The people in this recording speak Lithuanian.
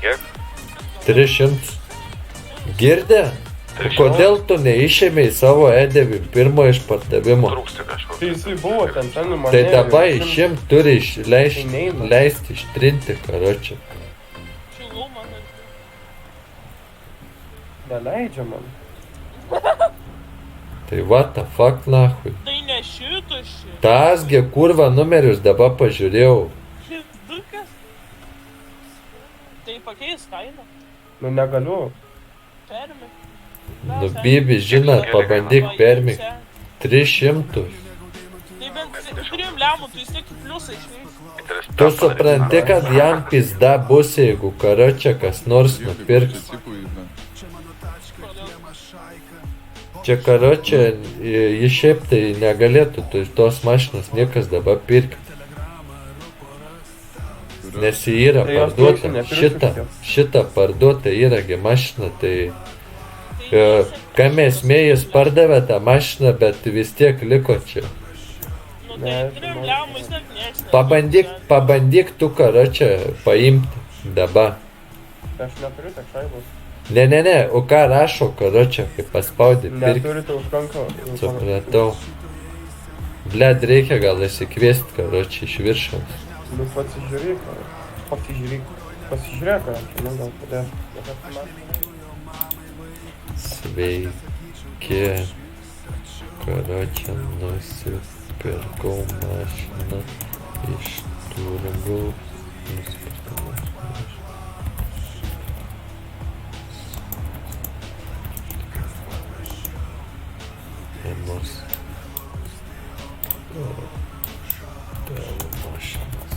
Kiek? 300. Girdė? 300? Kodėl tu neišėmei savo E9 pirmo išpardavimo? Trūksta kažko. Tai jisai buvo ten mane. Tai dabar išim turi leisti ištrinti, karočią. Šilų man. Neleidžia man. Tai what the fuck, nahui. Tai ne šitas šit. Tasgi kurva numerius dabar pažiūrėjau. Šitas. Tai pakeis kainą. Nu negaliu. Permi. Nu, Bibi, žinot, pabandyk permik. 300. Tai bent 3 lemų, tu vis tiek į pliusą išleis. Tu supranti, kad jam pizda bus, jeigu karočią kas nors nupirks. Čia karočią, jis šiaip tai negalėtų tos mašinos niekas dabar pirkti. Nes jį yra Tai jos parduota. nepirksiu, Šitą parduota yragi mašina, tai kam esmė jis pardavė tą mašiną, bet vis tiek liko čia. Nu tai 3 lemų vis tiek nieks. Pabandyk tu karočią paimti dabar. Aš neturiu tiek šaibos. Ne, o ką rašo karočią, kai paspaudė pirkti. Neturi tai užkanka. Supratau. Bled, reikia gal įsikviesti karočią iš viršaus. Nu pasižiūrėk. Pasižiūrėk, nu gal padės. Sveiki. Karočią nusipirkau mašiną iš turgų. Nusipirkau mašiną. Hemos. Mašinas.